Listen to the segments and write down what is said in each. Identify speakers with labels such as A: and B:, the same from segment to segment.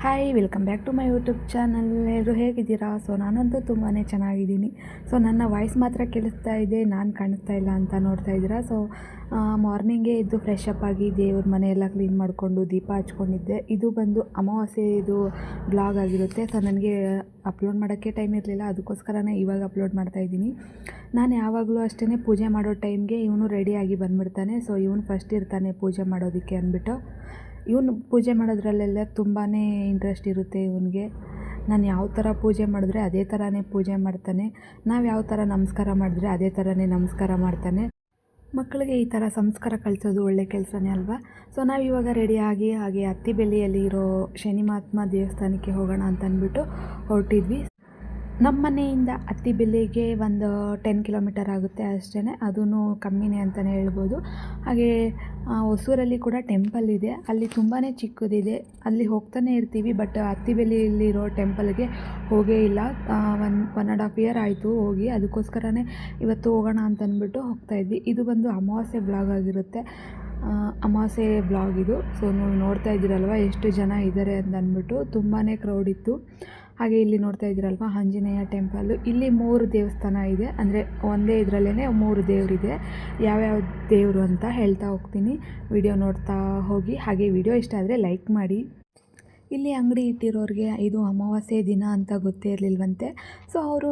A: Hi welcome back to my YouTube channel. ಎಲ್ಲರೂ ಹೇಗಿದ್ದೀರಾ? ನಾನಂತೂ ತುಂಬಾ ಚೆನ್ನಾಗಿದ್ದೀನಿ. ನನ್ನ ವಾಯ್ಸ್ ಮಾತ್ರ ಕೇಳಿಸ್ತಾ ಇದೆ, ನಾನು ಕಾಣಿಸ್ತಾ ಇಲ್ಲ ಅಂತ ನೋಡ್ತಾ ಇದ್ದೀರಾ. ಮಾರ್ನಿಂಗೇ ಎದ್ದು ಫ್ರೆಶ್ ಅಪ್ ಆಗಿ ದೇವ್ರ ಮನೆಯೆಲ್ಲ ಕ್ಲೀನ್ ಮಾಡಿಕೊಂಡು ದೀಪ ಹಚ್ಕೊಂಡಿದ್ದೆ. ಇದು ಬಂದು ಅಮಾವಾಸ್ಯೆ ಇದು ಬ್ಲಾಗ್ ಆಗಿರುತ್ತೆ. ನನಗೆ ಅಪ್ಲೋಡ್ ಮಾಡೋಕ್ಕೆ ಟೈಮ್ ಇರಲಿಲ್ಲ, ಅದಕ್ಕೋಸ್ಕರನೇ ಇವಾಗ ಅಪ್ಲೋಡ್ ಮಾಡ್ತಾಯಿದ್ದೀನಿ. ನಾನು ಯಾವಾಗಲೂ ಅಷ್ಟೇ ಪೂಜೆ ಮಾಡೋ ಟೈಮ್ಗೆ ಇವನು ರೆಡಿಯಾಗಿ ಬಂದುಬಿಡ್ತಾನೆ. ಇವನು ಫಸ್ಟ್ ಇರ್ತಾನೆ ಪೂಜೆ ಮಾಡೋದಕ್ಕೆ ಅಂದ್ಬಿಟ್ಟು. ಇವನು ಪೂಜೆ ಮಾಡೋದ್ರಲ್ಲೆಲ್ಲ ತುಂಬಾ ಇಂಟ್ರೆಸ್ಟ್ ಇರುತ್ತೆ ಇವನಿಗೆ. ನಾನು ಯಾವ ಥರ ಪೂಜೆ ಮಾಡಿದ್ರೆ ಅದೇ ಥರನೇ ಪೂಜೆ ಮಾಡ್ತಾನೆ. ನಾವು ಯಾವ ಥರ ನಮಸ್ಕಾರ ಮಾಡಿದ್ರೆ ಅದೇ ಥರನೇ ನಮಸ್ಕಾರ ಮಾಡ್ತಾನೆ. ಮಕ್ಕಳಿಗೆ ಈ ಥರ ಸಂಸ್ಕಾರ ಕಲಿಸೋದು ಒಳ್ಳೆ ಕೆಲಸನೇ ಅಲ್ವಾ. ನಾವು ಇವಾಗ ರೆಡಿಯಾಗಿ ಹಾಗೆ ಅತ್ತಿಬೆಲೆಯಲ್ಲಿ ಇರೋ ಶನಿ ಮಹಾತ್ಮ ದೇವಸ್ಥಾನಕ್ಕೆ ಹೋಗೋಣ ಅಂತ ಅಂದ್ಬಿಟ್ಟು ಹೊರಟಿದ್ವಿ. ನಮ್ಮ ಮನೆಯಿಂದ ಅತ್ತಿಬೆಲೆಗೆ ಒಂದು 10 ಕಿಲೋಮೀಟರ್ ಆಗುತ್ತೆ ಅಷ್ಟೇ, ಅದೂ ಕಮ್ಮಿನೇ ಅಂತಲೇ ಹೇಳ್ಬೋದು. ಹಾಗೆ ಹೊಸೂರಲ್ಲಿ ಕೂಡ ಟೆಂಪಲ್ ಇದೆ, ಅಲ್ಲಿ ತುಂಬಾ ಚಿಕ್ಕದಿದೆ, ಅಲ್ಲಿ ಹೋಗ್ತಾನೆ ಇರ್ತೀವಿ. ಬಟ್ ಅತ್ತಿಬೆಲೆಯಲ್ಲಿರೋ ಟೆಂಪಲ್ಗೆ ಹೋಗೇ ಇಲ್ಲ. 1.5 ಇಯರ್ ಆಯಿತು ಹೋಗಿ, ಅದಕ್ಕೋಸ್ಕರನೇ ಇವತ್ತು ಹೋಗೋಣ ಅಂತಂದ್ಬಿಟ್ಟು ಹೋಗ್ತಾಯಿದ್ವಿ. ಇದು ಬಂದು ಅಮಾವಾಸ್ಯೆ ಬ್ಲಾಗ್ ಆಗಿರುತ್ತೆ, ಅಮಾವಾಸ್ಯೆ ಬ್ಲಾಗ್ ಇದು. ನೀವು ನೋಡ್ತಾ ಇದ್ದೀರಲ್ವ ಎಷ್ಟು ಜನ ಇದ್ದಾರೆ ಅಂತ ಅಂದ್ಬಿಟ್ಟು, ತುಂಬಾ ಕ್ರೌಡ್ ಇತ್ತು. ಹಾಗೆ ಇಲ್ಲಿ ನೋಡ್ತಾ ಇದ್ದೀರಲ್ವ ಆಂಜನೇಯ ಟೆಂಪಲ್ಲು. ಇಲ್ಲಿ 3 ದೇವಸ್ಥಾನ ಇದೆ, ಅಂದರೆ ಒಂದೇ ಇದರಲ್ಲೇ 3 ದೇವರಿದೆ. ಯಾವ್ಯಾವ ದೇವರು ಅಂತ ಹೇಳ್ತಾ ಹೋಗ್ತೀನಿ, ವಿಡಿಯೋ ನೋಡ್ತಾ ಹೋಗಿ. ಹಾಗೆ ವಿಡಿಯೋ ಇಷ್ಟ ಆದರೆ ಲೈಕ್ ಮಾಡಿ. ಇಲ್ಲಿ ಅಂಗಡಿ ಇಟ್ಟಿರೋರಿಗೆ ಇದು ಅಮಾವಾಸ್ಯೆ ದಿನ ಅಂತ ಗೊತ್ತೇ ಇರಲಿಲ್ವಂತೆ. ಅವರು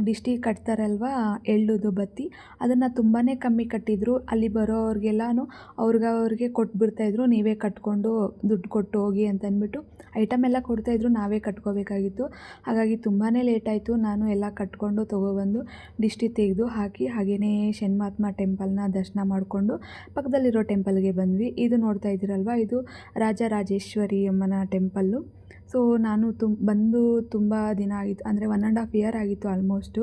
A: ಡಿಸ್ಟಿ ಕಟ್ತಾರಲ್ವ ಎಳ್ಳುದು ಬತ್ತಿ, ಅದನ್ನು ತುಂಬಾ ಕಮ್ಮಿ ಕಟ್ಟಿದ್ರು. ಅಲ್ಲಿ ಬರೋವ್ರಿಗೆಲ್ಲನೂ ಅವ್ರಿಗೆ ಕೊಟ್ಬಿಡ್ತಾಯಿದ್ರು, ನೀವೇ ಕಟ್ಕೊಂಡು ದುಡ್ಡು ಕೊಟ್ಟು ಹೋಗಿ ಅಂತಂದ್ಬಿಟ್ಟು. ಐಟಮ್ ಎಲ್ಲ ಕೊಡ್ತಾಯಿದ್ರು, ನಾವೇ ಕಟ್ಕೋಬೇಕಾಗಿತ್ತು. ಹಾಗಾಗಿ ತುಂಬಾ ಲೇಟ್ ಆಯಿತು. ನಾನು ಎಲ್ಲ ಕಟ್ಕೊಂಡು ತೊಗೊಬಂದು ಡಿಸ್ಟಿ ತೆಗೆದು ಹಾಕಿ, ಹಾಗೆಯೇ ಶನಿಮಹಾತ್ಮ ಟೆಂಪಲ್ನ ದರ್ಶನ ಮಾಡಿಕೊಂಡು ಪಕ್ಕದಲ್ಲಿರೋ ಟೆಂಪಲ್ಗೆ ಬಂದ್ವಿ. ಇದು ನೋಡ್ತಾ ಇದ್ದೀರಲ್ವ, ಇದು ರಾಜರಾಜೇಶ್ವರಿ ಅಮ್ಮನ ಟೆಂಪಲ್ಲು. ನಾನು ಬಂದು ತುಂಬ ದಿನ ಆಗಿತ್ತು, ಅಂದರೆ 1.5 ಇಯರ್ ಆಗಿತ್ತು ಆಲ್ಮೋಸ್ಟು.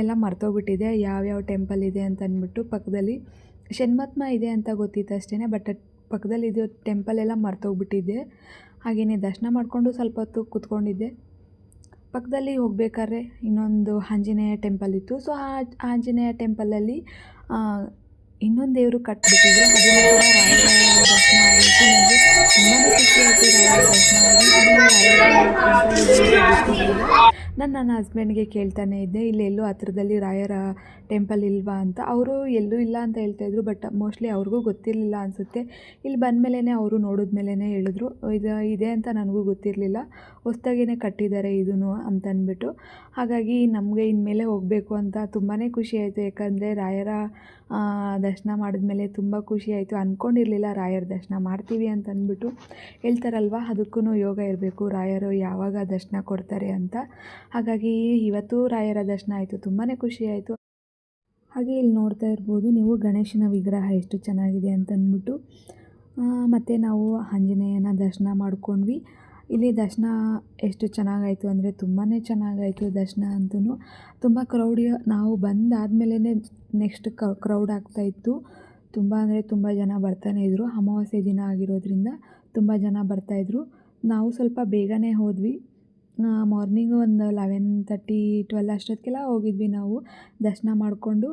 A: ಎಲ್ಲ ಮರ್ತೋಗ್ಬಿಟ್ಟಿದೆ ಯಾವ್ಯಾವ ಟೆಂಪಲ್ ಇದೆ ಅಂತ ಅಂದ್ಬಿಟ್ಟು. ಪಕ್ಕದಲ್ಲಿ ಶನಿಮಹಾತ್ಮ ಇದೆ ಅಂತ ಗೊತ್ತಿತ್ತು ಅಷ್ಟೇ, ಬಟ್ ಪಕ್ಕದಲ್ಲಿ ಇದು ಟೆಂಪಲ್ ಎಲ್ಲ ಮರ್ತೋಗ್ಬಿಟ್ಟಿದ್ದೆ. ಹಾಗೆಯೇ ದರ್ಶನ ಮಾಡಿಕೊಂಡು ಸ್ವಲ್ಪ ಹೊತ್ತು ಕೂತ್ಕೊಂಡಿದ್ದೆ. ಪಕ್ಕದಲ್ಲಿ ಹೋಗ್ಬೇಕಾದ್ರೆ ಇನ್ನೊಂದು ಆಂಜನೇಯ ಟೆಂಪಲ್ ಇತ್ತು. ಆ ಆಂಜನೇಯ ಟೆಂಪಲಲ್ಲಿ ಇನ್ನೊಂದು ದೇವರು ಕಟ್ಟಿಬಿಟ್ಟಿದ್ರು. ಅದನ್ನು ಕೂಡ ರಾಯರ ದರ್ಶನ ಆಗಿತ್ತು. ನನಗೆ ತುಂಬಾ ಖುಷಿ ಆಯಿತು ರಾಯರ ದರ್ಶನ ಆಗಿ. ನನ್ನ ಹಸ್ಬೆಂಡ್ಗೆ ಕೇಳ್ತಾನೆ ಇದ್ದೆ, ಇಲ್ಲೆಲ್ಲೂ ಹತ್ರದಲ್ಲಿ ರಾಯರ ಟೆಂಪಲ್ ಇಲ್ವಾ ಅಂತ. ಅವರು ಎಲ್ಲೂ ಇಲ್ಲ ಅಂತ ಹೇಳ್ತಾಯಿದ್ರು, ಬಟ್ ಮೋಸ್ಟ್ಲಿ ಅವ್ರಿಗೂ ಗೊತ್ತಿರಲಿಲ್ಲ ಅನಿಸುತ್ತೆ. ಇಲ್ಲಿ ಬಂದಮೇಲೆ ಅವರು ನೋಡಿದ್ಮೇಲೆ ಹೇಳಿದ್ರು, ಇದು ಇದೆ ಅಂತ ನನಗೂ ಗೊತ್ತಿರಲಿಲ್ಲ, ಹೊಸ್ದಾಗೇ ಕಟ್ಟಿದ್ದಾರೆ ಇದೂ ಅಂತ ಅಂದ್ಬಿಟ್ಟು. ಹಾಗಾಗಿ ನಮಗೆ ಇನ್ಮೇಲೆ ಹೋಗಬೇಕು ಅಂತ ತುಂಬಾ ಖುಷಿ ಆಯಿತು. ಯಾಕಂದರೆ ರಾಯರ ದರ್ಶನ ಮಾಡಿದ್ಮೇಲೆ ತುಂಬ ಖುಷಿ ಆಯಿತು. ಅಂದ್ಕೊಂಡಿರಲಿಲ್ಲ ರಾಯರ ದರ್ಶನ ಮಾಡ್ತೀವಿ ಅಂತ ಅಂದ್ಬಿಟ್ಟು. ಹೇಳ್ತಾರಲ್ವ, ಅದಕ್ಕೂ ಯೋಗ ಇರಬೇಕು, ರಾಯರು ಯಾವಾಗ ದರ್ಶನ ಕೊಡ್ತಾರೆ ಅಂತ. ಹಾಗಾಗಿ ಇವತ್ತು ರಾಯರ ದರ್ಶನ ಆಯಿತು, ತುಂಬಾ ಖುಷಿ ಆಯಿತು. ಹಾಗೆ ಇಲ್ಲಿ ನೋಡ್ತಾ ಇರ್ಬೋದು ನೀವು ಗಣೇಶನ ವಿಗ್ರಹ ಎಷ್ಟು ಚೆನ್ನಾಗಿದೆ ಅಂತ ಅಂದ್ಬಿಟ್ಟು. ಮತ್ತು ನಾವು ಆಂಜನೇಯನ ದರ್ಶನ ಮಾಡ್ಕೊಂಡ್ವಿ. ಇಲ್ಲಿ ದರ್ಶನ ಎಷ್ಟು ಚೆನ್ನಾಗಾಯಿತು ಅಂದರೆ ತುಂಬಾ ಚೆನ್ನಾಗಾಯಿತು ದರ್ಶನ ಅಂತೂ. ತುಂಬ ಕ್ರೌಡ್, ನಾವು ಬಂದಾದಮೇಲೆ ನೆಕ್ಸ್ಟ್ ಕ್ರೌಡ್ ಆಗ್ತಾಯಿತ್ತು. ತುಂಬ ಅಂದರೆ ತುಂಬ ಜನ ಬರ್ತಾನೆ ಇದ್ದರು. ಅಮಾವಾಸ್ಯೆ ದಿನ ಆಗಿರೋದ್ರಿಂದ ತುಂಬ ಜನ ಬರ್ತಾಯಿದ್ರು. ನಾವು ಸ್ವಲ್ಪ ಬೇಗನೆ ಹೋದ್ವಿ. ಮಾರ್ನಿಂಗು ಒಂದು 11:30 12 ಅಷ್ಟೊತ್ತಿಗೆಲ್ಲ ಹೋಗಿದ್ವಿ ನಾವು. ದರ್ಶನ ಮಾಡಿಕೊಂಡು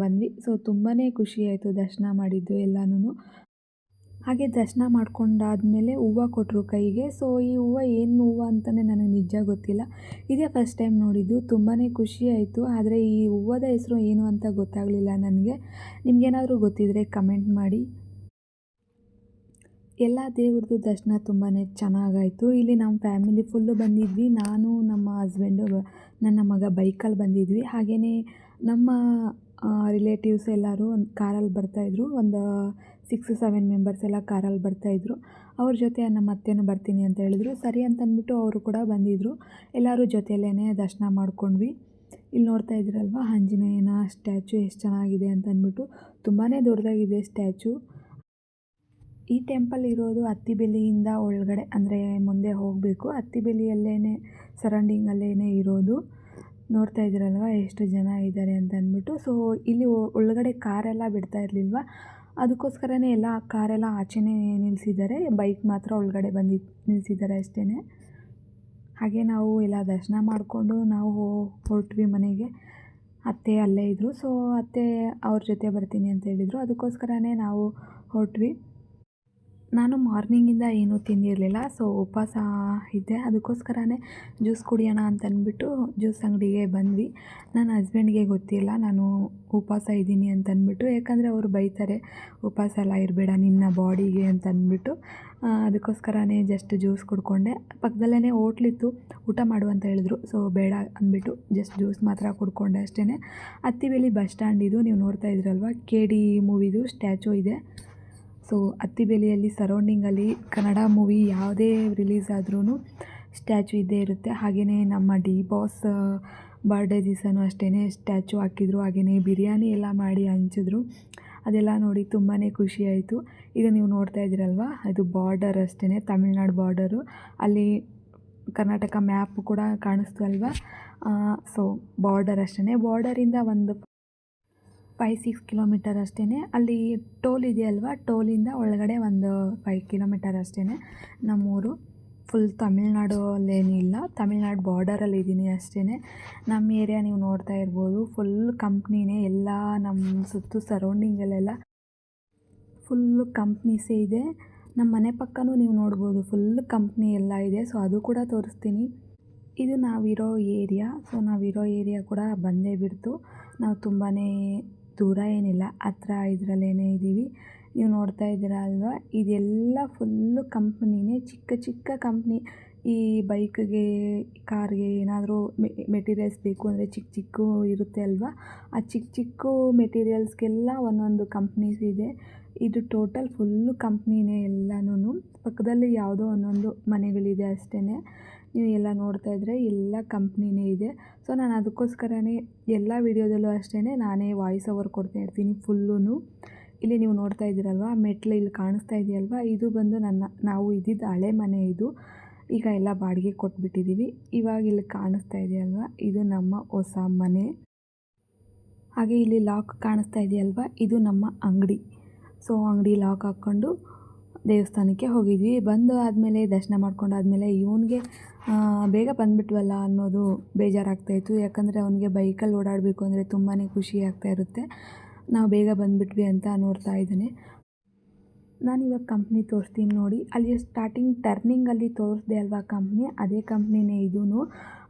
A: ಬಂದ್ವಿ. ತುಂಬಾ ಖುಷಿ ಆಯಿತು ದರ್ಶನ ಮಾಡಿದ್ದು ಎಲ್ಲನೂ. ಹಾಗೆ ದರ್ಶನ ಮಾಡ್ಕೊಂಡಾದಮೇಲೆ ಹೂವು ಕೊಟ್ಟರು ಕೈಗೆ. ಈ ಹೂವು ಏನು ಹೂವು ಅಂತಲೇ ನನಗೆ ನಿಜ ಗೊತ್ತಿಲ್ಲ, ಇದೇ ಫಸ್ಟ್ ಟೈಮ್ ನೋಡಿದ್ದು. ತುಂಬಾ ಖುಷಿ ಆಯಿತು. ಆದರೆ ಈ ಹೂವದ ಹೆಸರು ಏನು ಅಂತ ಗೊತ್ತಾಗಲಿಲ್ಲ ನನಗೆ. ನಿಮಗೇನಾದರೂ ಗೊತ್ತಿದ್ದರೆ ಕಮೆಂಟ್ ಮಾಡಿ. ಎಲ್ಲ ದೇವ್ರದ್ದು ದರ್ಶನ ತುಂಬಾ ಚೆನ್ನಾಗಾಯಿತು. ಇಲ್ಲಿ ನಮ್ಮ ಫ್ಯಾಮಿಲಿ ಫುಲ್ಲು ಬಂದಿದ್ವಿ. ನಾನು, ನಮ್ಮ ಹಸ್ಬೆಂಡು, ನನ್ನ ಮಗ ಬೈಕಲ್ಲಿ ಬಂದಿದ್ವಿ. ಹಾಗೆಯೇ ನಮ್ಮ ರಿಲೇಟಿವ್ಸ್ ಎಲ್ಲರೂ ಒಂದು ಕಾರಲ್ಲಿ ಬರ್ತಾಯಿದ್ರು. ಒಂದು 6-7 ಮೆಂಬರ್ಸ್ ಎಲ್ಲ ಕಾರಲ್ಲಿ ಬರ್ತಾಯಿದ್ರು. ಅವ್ರ ಜೊತೆ ನಮ್ಮ ಅತ್ತೆನೂ ಬರ್ತೀನಿ ಅಂತ ಹೇಳಿದ್ರು. ಸರಿ ಅಂತಂದ್ಬಿಟ್ಟು ಅವರು ಕೂಡ ಬಂದಿದ್ದರು. ಎಲ್ಲರೂ ಜೊತೆಯಲ್ಲೇ ದರ್ಶನ ಮಾಡ್ಕೊಂಡ್ವಿ. ಇಲ್ಲಿ ನೋಡ್ತಾ ಇದ್ದೀರಲ್ವ ಆಂಜನೇಯನ ಸ್ಟ್ಯಾಚು ಎಷ್ಟು ಚೆನ್ನಾಗಿದೆ ಅಂತ ಅಂದ್ಬಿಟ್ಟು. ತುಂಬಾ ದೊಡ್ಡದಾಗಿದೆ ಸ್ಟ್ಯಾಚು. ಈ ಟೆಂಪಲ್ ಇರೋದು ಅತ್ತಿಬೆಲೆಯಿಂದ ಒಳಗಡೆ, ಅಂದರೆ ಮುಂದೆ ಹೋಗಬೇಕು. ಅತ್ತಿಬೆಲೆಯಲ್ಲೇ ಸರೌಂಡಿಂಗಲ್ಲೇ ಇರೋದು. ನೋಡ್ತಾ ಇದ್ದೀರಲ್ವ ಎಷ್ಟು ಜನ ಇದ್ದಾರೆ ಅಂತ ಅಂದ್ಬಿಟ್ಟು. ಇಲ್ಲಿ ಒಳಗಡೆ ಕಾರೆಲ್ಲ ಬಿಡ್ತಾ ಇರಲಿಲ್ವ, ಅದಕ್ಕೋಸ್ಕರನೇ ಎಲ್ಲ ಕಾರೆಲ್ಲ ಆಚೆನೇ ನಿಲ್ಲಿಸಿದ್ದಾರೆ, ಬೈಕ್ ಮಾತ್ರ ಒಳಗಡೆ ಬಂದು ನಿಲ್ಲಿಸಿದ್ದಾರೆ ಅಷ್ಟೇ. ಹಾಗೆ ನಾವು ಎಲ್ಲ ದರ್ಶನ ಮಾಡಿಕೊಂಡು ನಾವು ಹೊರಟ್ವಿ ಮನೆಗೆ. ಅತ್ತೆ ಅಲ್ಲೇ ಇದ್ದರು. ಅತ್ತೆ ಅವ್ರ ಜೊತೆ ಬರ್ತೀನಿ ಅಂತ ಹೇಳಿದರು, ಅದಕ್ಕೋಸ್ಕರನೇ ನಾವು ಹೊರಟ್ವಿ. ನಾನು ಮಾರ್ನಿಂಗಿಂದ ಏನೂ ತಿಂದಿರಲಿಲ್ಲ. ಸೊ ಉಪವಾಸ ಇದ್ದೆ. ಅದಕ್ಕೋಸ್ಕರನೇ ಜ್ಯೂಸ್ ಕುಡಿಯೋಣ ಅಂತಂದ್ಬಿಟ್ಟು ಜ್ಯೂಸ್ ಅಂಗಡಿಗೆ ಬಂದ್ವಿ. ನನ್ನ ಹಸ್ಬೆಂಡ್ಗೆ ಗೊತ್ತಿಲ್ಲ ನಾನು ಉಪವಾಸ ಇದ್ದೀನಿ ಅಂತಂದ್ಬಿಟ್ಟು. ಯಾಕಂದರೆ ಅವರು ಬೈತಾರೆ, ಉಪವಾಸ ಎಲ್ಲ ಇರಬೇಡ ನಿನ್ನ ಬಾಡಿಗೆ ಅಂತಂದ್ಬಿಟ್ಟು. ಅದಕ್ಕೋಸ್ಕರನೇ ಜಸ್ಟ್ ಜ್ಯೂಸ್ ಕುಡ್ಕೊಂಡೆ. ಪಕ್ಕದಲ್ಲೇ ಹೋಟ್ಲಿತ್ತು, ಊಟ ಮಾಡು ಅಂತ ಹೇಳಿದ್ರು. ಸೊ ಬೇಡ ಅಂದ್ಬಿಟ್ಟು ಜಸ್ಟ್ ಜ್ಯೂಸ್ ಮಾತ್ರ ಕುಡ್ಕೊಂಡೆ ಅಷ್ಟೇ. ಅತ್ತಿಬೇಲಿ ಬಸ್ ಸ್ಟ್ಯಾಂಡ್ ಇದು. ನೀವು ನೋಡ್ತಾ ಇದ್ದೀರಲ್ವ, KD ಮೂವಿದು ಸ್ಟ್ಯಾಚು ಇದೆ. ಸೊ ಅತ್ತಿಬೇಲಿಯಲ್ಲಿ ಸರೌಂಡಿಂಗಲ್ಲಿ ಕನ್ನಡ ಮೂವಿ ಯಾವುದೇ ರಿಲೀಸ್ ಆದ್ರೂ ಸ್ಟ್ಯಾಚು ಇದ್ದೇ ಇರುತ್ತೆ. ಹಾಗೆಯೇ ನಮ್ಮ ಡಿ-ಬಾಸ್ ಬರ್ಡೇ ದಿವಸನೂ ಅಷ್ಟೇ ಸ್ಟ್ಯಾಚು ಹಾಕಿದ್ರು. ಹಾಗೆಯೇ ಬಿರಿಯಾನಿ ಎಲ್ಲ ಮಾಡಿ ಹಂಚಿದ್ರು. ಅದೆಲ್ಲ ನೋಡಿ ತುಂಬಾ ಖುಷಿಯಾಯಿತು. ಇದು ನೀವು ನೋಡ್ತಾ ಇದ್ದೀರಲ್ವ, ಇದು ಬಾರ್ಡರ್ ಅಷ್ಟೇ, ತಮಿಳ್ನಾಡು ಬಾರ್ಡರು. ಅಲ್ಲಿ ಕರ್ನಾಟಕ ಮ್ಯಾಪ್ ಕೂಡ ಕಾಣಿಸ್ತು ಅಲ್ವಾ. ಸೊ ಬಾರ್ಡರ್ ಅಷ್ಟೇ. ಬಾರ್ಡರಿಂದ ಒಂದು 5-6 ಕಿಲೋಮೀಟರ್ ಅಷ್ಟೇ. ಅಲ್ಲಿ ಟೋಲ್ ಇದೆಯಲ್ವ, ಟೋಲಿಂದ ಒಳಗಡೆ ಒಂದು 5 ಕಿಲೋಮೀಟರ್ ಅಷ್ಟೇ ನಮ್ಮೂರು. ಫುಲ್ ತಮಿಳ್ನಾಡಲ್ಲೇನಿಲ್ಲ, ತಮಿಳ್ನಾಡು ಬಾರ್ಡರಲ್ಲಿ ಇದ್ದೀನಿ ಅಷ್ಟೇ. ನಮ್ಮ ಏರಿಯಾ ನೀವು ನೋಡ್ತಾ ಇರ್ಬೋದು, ಫುಲ್ ಕಂಪ್ನಿನೇ. ಎಲ್ಲ ನಮ್ಮ ಸುತ್ತು ಸರೌಂಡಿಂಗಲ್ಲೆಲ್ಲ ಫುಲ್ಲು ಕಂಪ್ನೀಸೇ ಇದೆ. ನಮ್ಮ ಮನೆ ಪಕ್ಕನೂ ನೀವು ನೋಡ್ಬೋದು, ಫುಲ್ ಕಂಪ್ನಿ ಎಲ್ಲ ಇದೆ. ಸೊ ಅದು ಕೂಡ ತೋರಿಸ್ತೀನಿ. ಇದು ನಾವಿರೋ ಏರಿಯಾ. ಸೊ ನಾವಿರೋ ಏರಿಯಾ ಕೂಡ ಬಂದೇ ಬಿಡ್ತು. ನಾವು ತುಂಬಾ ದೂರ ಏನಿಲ್ಲ, ಹತ್ರ ಇದರಲ್ಲೇ ಇದ್ದೀವಿ. ನೀವು ನೋಡ್ತಾ ಇದ್ದೀರಾ ಅಲ್ವಾ, ಇದೆಲ್ಲ ಫುಲ್ಲು ಕಂಪ್ನಿನೇ, ಚಿಕ್ಕ ಚಿಕ್ಕ ಕಂಪ್ನಿ. ಈ ಬೈಕ್ಗೆ, ಕಾರ್ಗೆ ಏನಾದರೂ ಮೆಟೀರಿಯಲ್ಸ್ ಬೇಕು ಅಂದರೆ ಚಿಕ್ಕ ಚಿಕ್ಕ ಇರುತ್ತೆ ಅಲ್ವಾ, ಆ ಚಿಕ್ಕ ಚಿಕ್ಕ ಮೆಟೀರಿಯಲ್ಸ್ಗೆಲ್ಲ ಒಂದೊಂದು ಕಂಪ್ನೀಸ್ ಇದೆ. ಇದು ಟೋಟಲ್ ಫುಲ್ಲು ಕಂಪ್ನಿನೇ ಎಲ್ಲನೂ. ಪಕ್ಕದಲ್ಲಿ ಯಾವುದೋ ಒಂದೊಂದು ಮನೆಗಳಿದೆ ಅಷ್ಟೇ. ನೀವು ಎಲ್ಲ ನೋಡ್ತಾ ಇದ್ದರೆ ಎಲ್ಲ ಕಂಪ್ನಿನೇ ಇದೆ. ಸೊ ನಾನು ಅದಕ್ಕೋಸ್ಕರನೇ ಎಲ್ಲ ವೀಡಿಯೋದಲ್ಲೂ ಅಷ್ಟೇ ನಾನೇ ವಾಯ್ಸ್ ಓವರ್ ಕೊಡ್ತಾ ಇರ್ತೀನಿ ಫುಲ್ಲೂ. ಇಲ್ಲಿ ನೀವು ನೋಡ್ತಾ ಇದ್ದೀರಲ್ವ, ಮೆಟ್ಲು ಇಲ್ಲಿ ಕಾಣಿಸ್ತಾ ಇದೆಯಲ್ವ, ಇದು ಬಂದು ನಾವು ಇದ್ದಿದ್ದು ಹಳೆ ಮನೆ. ಇದು ಈಗ ಎಲ್ಲ ಬಾಡಿಗೆ ಕೊಟ್ಬಿಟ್ಟಿದ್ದೀವಿ. ಇವಾಗ ಇಲ್ಲಿ ಕಾಣಿಸ್ತಾ ಇದೆಯಲ್ವ, ಇದು ನಮ್ಮ ಹೊಸ ಮನೆ. ಹಾಗೆ ಇಲ್ಲಿ ಲಾಕ್ ಕಾಣಿಸ್ತಾ ಇದೆಯಲ್ವ, ಇದು ನಮ್ಮ ಅಂಗಡಿ. ಸೊ ಅಂಗಡಿ ಲಾಕ್ ಹಾಕ್ಕೊಂಡು ದೇವಸ್ಥಾನಕ್ಕೆ ಹೋಗಿದ್ವಿ. ಬಂದು ಆದಮೇಲೆ ದರ್ಶನ ಮಾಡ್ಕೊಂಡಾದ್ಮೇಲೆ ಇವನಿಗೆ ಬೇಗ ಬಂದುಬಿಟ್ವಲ್ಲ ಅನ್ನೋದು ಬೇಜಾರಾಗ್ತಾಯಿತ್ತು. ಯಾಕಂದರೆ ಅವನಿಗೆ ಬೈಕಲ್ಲಿ ಓಡಾಡಬೇಕು ಅಂದರೆ ತುಂಬಾ ಖುಷಿ ಆಗ್ತಾ ಇರುತ್ತೆ. ನಾವು ಬೇಗ ಬಂದುಬಿಟ್ವಿ ಅಂತ ನೋಡ್ತಾ ಇದ್ದಾನೆ. ನಾನಿವಾಗ ಕಂಪ್ನಿ ತೋರಿಸ್ತೀನಿ ನೋಡಿ. ಅಲ್ಲಿ ಸ್ಟಾರ್ಟಿಂಗ್ ಟರ್ನಿಂಗಲ್ಲಿ ತೋರಿಸ್ದೆ ಅಲ್ವಾ ಕಂಪ್ನಿ, ಅದೇ ಕಂಪ್ನಿನೇ ಇದೂ.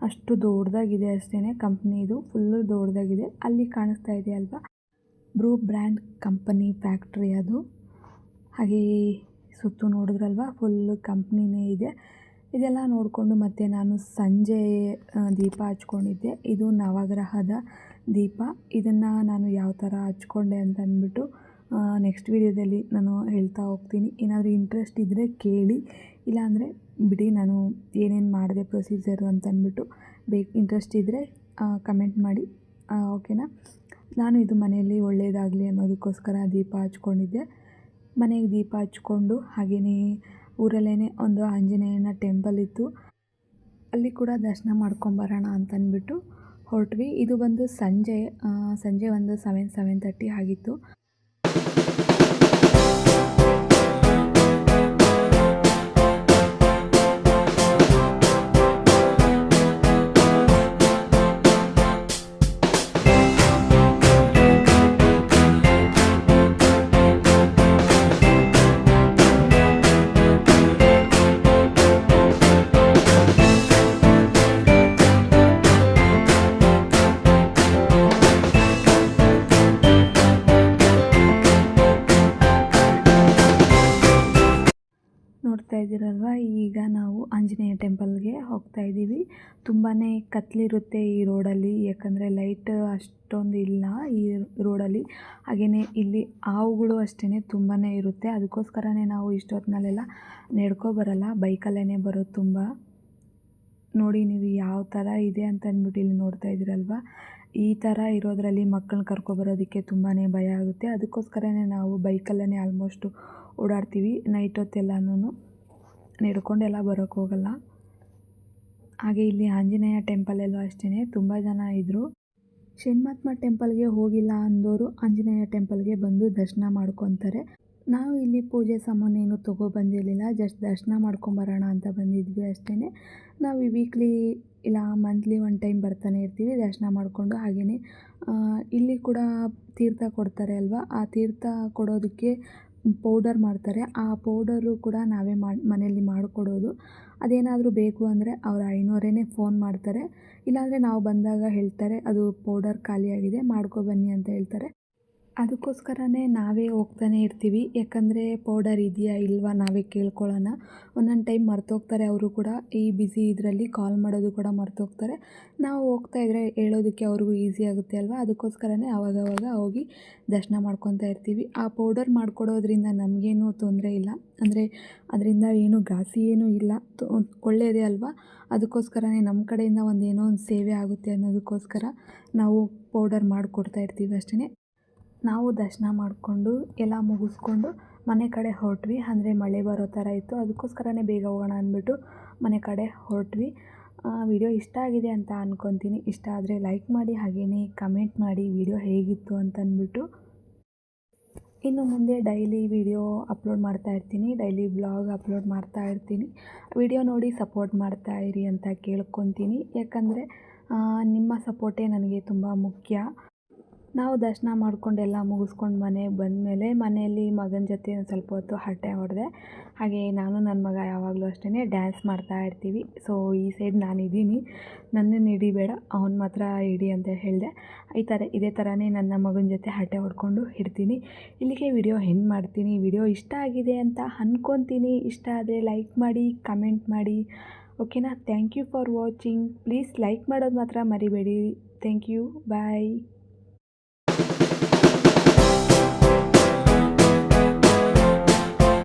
A: ಅಷ್ಟು ದೊಡ್ಡದಾಗಿದೆ ಅಷ್ಟೇ ಕಂಪ್ನಿ. ಇದು ಫುಲ್ಲು ದೊಡ್ಡದಾಗಿದೆ. ಅಲ್ಲಿ ಕಾಣಿಸ್ತಾ ಇದೆ ಅಲ್ವಾ, ಬ್ರೂ ಬ್ರ್ಯಾಂಡ್ ಕಂಪನಿ ಫ್ಯಾಕ್ಟ್ರಿ ಅದು. ಹಾಗೆ ಸುತ್ತು ನೋಡಿದ್ರಲ್ವ, ಫುಲ್ಲು ಕಂಪ್ನಿನೇ ಇದೆ. ಇದೆಲ್ಲ ನೋಡಿಕೊಂಡು ಮತ್ತೆ ನಾನು ಸಂಜೆ ದೀಪ ಹಚ್ಕೊಂಡಿದ್ದೆ. ಇದು ನವಗ್ರಹದ ದೀಪ. ಇದನ್ನು ನಾನು ಯಾವ ಥರ ಹಚ್ಕೊಂಡೆ ಅಂತ ಅಂದ್ಬಿಟ್ಟು ನೆಕ್ಸ್ಟ್ ವೀಡಿಯೋದಲ್ಲಿ ನಾನು ಹೇಳ್ತಾ ಹೋಗ್ತೀನಿ. ಏನಾದರೂ ಇಂಟ್ರೆಸ್ಟ್ ಇದ್ದರೆ ಕೇಳಿ, ಇಲ್ಲಾಂದರೆ ಬಿಡಿ. ನಾನು ಏನೇನು ಮಾಡಿದೆ ಪ್ರೊಸೀಜರು ಅಂತಂದ್ಬಿಟ್ಟು ಇಂಟ್ರೆಸ್ಟ್ ಇದ್ದರೆ ಕಮೆಂಟ್ ಮಾಡಿ, ಓಕೆನಾ. ನಾನು ಇದು ಮನೆಯಲ್ಲಿ ಒಳ್ಳೆಯದಾಗಲಿ ಅನ್ನೋದಕ್ಕೋಸ್ಕರ ದೀಪ ಹಚ್ಕೊಂಡಿದ್ದೆ. ಮನೆಗೆ ದೀಪ ಹಚ್ಕೊಂಡು ಹಾಗೆಯೇ ಊರಲ್ಲೇ ಒಂದು ಆಂಜನೇಯನ ಟೆಂಪಲ್ ಇತ್ತು, ಅಲ್ಲಿ ಕೂಡ ದರ್ಶನ ಮಾಡ್ಕೊಂಬರೋಣ ಅಂತಂದ್ಬಿಟ್ಟು ಹೊರಟ್ವಿ. ಇದು ಬಂದು ಸಂಜೆ ಒಂದು 7-7:30 ಆಗಿತ್ತು. ನೋಡ್ತಾ ಇದ್ದೀರಲ್ವ, ಈಗ ನಾವು ಆಂಜನೇಯ ಟೆಂಪಲ್ಗೆ ಹೋಗ್ತಾ ಇದ್ದೀವಿ. ತುಂಬಾ ಕತ್ಲಿರುತ್ತೆ ಈ ರೋಡಲ್ಲಿ, ಯಾಕಂದರೆ ಲೈಟ್ ಅಷ್ಟೊಂದು ಇಲ್ಲ ಈ ರೋಡಲ್ಲಿ. ಹಾಗೆಯೇ ಇಲ್ಲಿ ಹಾವುಗಳು ಅಷ್ಟೇ ತುಂಬಾ ಇರುತ್ತೆ. ಅದಕ್ಕೋಸ್ಕರನೇ ನಾವು ಇಷ್ಟೊತ್ತಿನಲ್ಲೆಲ್ಲ ನಡ್ಕೊಬರಲ್ಲ, ಬೈಕಲ್ಲೇ ಬರೋದು. ತುಂಬ ನೋಡಿ ನೀವು ಯಾವ ಥರ ಇದೆ ಅಂತಂದ್ಬಿಟ್ಟು ಇಲ್ಲಿ ನೋಡ್ತಾ ಇದ್ದೀರಲ್ವ. ಈ ಥರ ಇರೋದ್ರಲ್ಲಿ ಮಕ್ಕಳನ್ನ ಕರ್ಕೊಬರೋದಕ್ಕೆ ತುಂಬಾ ಭಯ ಆಗುತ್ತೆ. ಅದಕ್ಕೋಸ್ಕರನೇ ನಾವು ಬೈಕಲ್ಲೇ ಆಲ್ಮೋಸ್ಟು ಓಡಾಡ್ತೀವಿ. ನೈಟ್ ಹೊತ್ತೆಲ್ಲನೂ ನಡ್ಕೊಂಡೆಲ್ಲ ಬರೋಕ್ಕೆ ಹೋಗಲ್ಲ. ಹಾಗೆ ಇಲ್ಲಿ ಆಂಜನೇಯ ಟೆಂಪಲಲ್ಲೂ ಅಷ್ಟೇ ತುಂಬ ಜನ ಇದ್ದರು. ಶನಿಮಹಾತ್ಮ ಟೆಂಪಲ್ಗೆ ಹೋಗಿಲ್ಲ ಅಂದವರು ಆಂಜನೇಯ ಟೆಂಪಲ್ಗೆ ಬಂದು ದರ್ಶನ ಮಾಡ್ಕೊತಾರೆ. ನಾವು ಇಲ್ಲಿ ಪೂಜೆ ಸಾಮಾನೇನು ತೊಗೊಬಂದಿರಲಿಲ್ಲ, ಜಸ್ಟ್ ದರ್ಶನ ಮಾಡ್ಕೊಂಬರೋಣ ಅಂತ ಬಂದಿದ್ವಿ ಅಷ್ಟೇ. ನಾವು ವೀಕ್ಲಿ ಇಲ್ಲ ಮಂತ್ಲಿ ಒನ್ ಟೈಮ್ ಬರ್ತಾನೆ ಇರ್ತೀವಿ ದರ್ಶನ ಮಾಡಿಕೊಂಡು. ಹಾಗೆಯೇ ಇಲ್ಲಿ ಕೂಡ ತೀರ್ಥ ಕೊಡ್ತಾರೆ ಅಲ್ವಾ, ಆ ತೀರ್ಥ ಕೊಡೋದಕ್ಕೆ ಪೌಡರ್ ಮಾಡ್ತಾರೆ. ಆ ಪೌಡರು ಕೂಡ ನಾವೇ ಮನೆಯಲ್ಲಿ ಮಾಡಿಕೊಡೋದು. ಅದೇನಾದರೂ ಬೇಕು ಅಂದರೆ ಅವರ ಐನೋರೇ ಫೋನ್ ಮಾಡ್ತಾರೆ. ಇಲ್ಲಾಂದರೆ ನಾವು ಬಂದಾಗ ಹೇಳ್ತಾರೆ, ಅದು ಪೌಡರ್ ಖಾಲಿಯಾಗಿದೆ ಮಾಡ್ಕೊಬನ್ನಿ ಅಂತ ಹೇಳ್ತಾರೆ. ಅದಕ್ಕೋಸ್ಕರನೇ ನಾವೇ ಹೋಗ್ತಾನೆ ಇರ್ತೀವಿ. ಯಾಕಂದರೆ ಪೌಡರ್ ಇದೆಯಾ ಇಲ್ವಾ ನಾವೇ ಕೇಳ್ಕೊಳ್ಳೋಣ. ಒಂದೊಂದು ಟೈಮ್ ಮರ್ತೋಗ್ತಾರೆ ಅವರು ಕೂಡ. ಈ ಬ್ಯುಸಿ ಇದರಲ್ಲಿ ಕಾಲ್ ಮಾಡೋದು ಕೂಡ ಮರ್ತೋಗ್ತಾರೆ. ನಾವು ಹೋಗ್ತಾ ಇದ್ದರೆ ಹೇಳೋದಕ್ಕೆ ಅವ್ರಿಗೂ ಈಸಿ ಆಗುತ್ತೆ ಅಲ್ವಾ. ಅದಕ್ಕೋಸ್ಕರನೇ ಆವಾಗವಾಗ ಹೋಗಿ ದರ್ಶನ ಮಾಡ್ಕೊತಾ ಇರ್ತೀವಿ. ಆ ಪೌಡರ್ ಮಾಡಿಕೊಡೋದ್ರಿಂದ ನಮಗೇನು ತೊಂದರೆ ಇಲ್ಲ. ಅಂದರೆ ಅದರಿಂದ ಏನು ಘಾಸಿ ಏನೂ ಇಲ್ಲ, ಒಳ್ಳೆಯದೇ ಅಲ್ವಾ. ಅದಕ್ಕೋಸ್ಕರನೇ ನಮ್ಮ ಕಡೆಯಿಂದ ಏನೋ ಒಂದು ಸೇವೆ ಆಗುತ್ತೆ ಅನ್ನೋದಕ್ಕೋಸ್ಕರ ನಾವು ಪೌಡರ್ ಮಾಡಿಕೊಡ್ತಾ ಇರ್ತೀವಿ ಅಷ್ಟೇ. ನಾವು ದರ್ಶನ ಮಾಡಿಕೊಂಡು ಎಲ್ಲ ಮುಗಿಸ್ಕೊಂಡು ಮನೆ ಕಡೆ ಹೊರಟ್ವಿ. ಅಂದರೆ ಮಳೆ ಬರೋ ಥರ ಇತ್ತು. ಅದಕ್ಕೋಸ್ಕರನೇ ಬೇಗ ಹೋಗೋಣ ಅಂದ್ಬಿಟ್ಟು ಮನೆ ಕಡೆ ಹೊರಟ್ವಿ. ವಿಡಿಯೋ ಇಷ್ಟ ಆಗಿದೆ ಅಂತ ಅಂದ್ಕೊತೀನಿ. ಇಷ್ಟ ಆದರೆ ಲೈಕ್ ಮಾಡಿ, ಹಾಗೆಯೇ ಕಮೆಂಟ್ ಮಾಡಿ ವಿಡಿಯೋ ಹೇಗಿತ್ತು ಅಂತಂದ್ಬಿಟ್ಟು. ಇನ್ನು ಮುಂದೆ ಡೈಲಿ ವಿಡಿಯೋ ಅಪ್ಲೋಡ್ ಮಾಡ್ತಾ ಇರ್ತೀನಿ, ಡೈಲಿ ಬ್ಲಾಗ್ ಅಪ್ಲೋಡ್ ಮಾಡ್ತಾ ಇರ್ತೀನಿ. ವಿಡಿಯೋ ನೋಡಿ ಸಪೋರ್ಟ್ ಮಾಡ್ತಾ ಇರಿ ಅಂತ ಕೇಳ್ಕೊತೀನಿ. ಯಾಕಂದರೆ ನಿಮ್ಮ ಸಪೋರ್ಟೇ ನನಗೆ ತುಂಬ ಮುಖ್ಯ. ನಾವು ದರ್ಶನ ಮಾಡ್ಕೊಂಡು ಎಲ್ಲ ಮುಗಿಸ್ಕೊಂಡು ಮನೆಗೆ ಬಂದಮೇಲೆ ಮನೆಯಲ್ಲಿ ಮಗನ ಜೊತೆ ಒಂದು ಸ್ವಲ್ಪ ಹೊತ್ತು ಹರಟೆ ಹೊಡೆದೆ. ಹಾಗೆ ನಾನು ನನ್ನ ಮಗ ಯಾವಾಗಲೂ ಅಷ್ಟೇ ಡ್ಯಾನ್ಸ್ ಮಾಡ್ತಾ ಇರ್ತೀವಿ. ಸೊ ಈ ಸೈಡ್ ನಾನಿದ್ದೀನಿ, ನನ್ನನ್ನು ಹಿಡಿಬೇಡ, ಅವ್ನು ಮಾತ್ರ ಹಿಡಿ ಅಂತ ಹೇಳಿದೆ. ಇದೇ ಥರನೇ ನನ್ನ ಮಗನ ಜೊತೆ ಹರಟೆ ಹೊಡ್ಕೊಂಡು ಇರ್ತೀನಿ. ಇಲ್ಲಿಗೆ ವಿಡಿಯೋ ಎಂಡ್ ಮಾಡ್ತೀನಿ. ವಿಡಿಯೋ ಇಷ್ಟ ಆಗಿದೆ ಅಂತ ಅಂದ್ಕೊತೀನಿ. ಇಷ್ಟ ಆದರೆ ಲೈಕ್ ಮಾಡಿ, ಕಮೆಂಟ್ ಮಾಡಿ, ಓಕೆನಾ. Thank you for watching. Please like ಮಾಡೋದು ಮಾತ್ರ ಮರಿಬೇಡಿ. Thank you. ಬಾಯ್.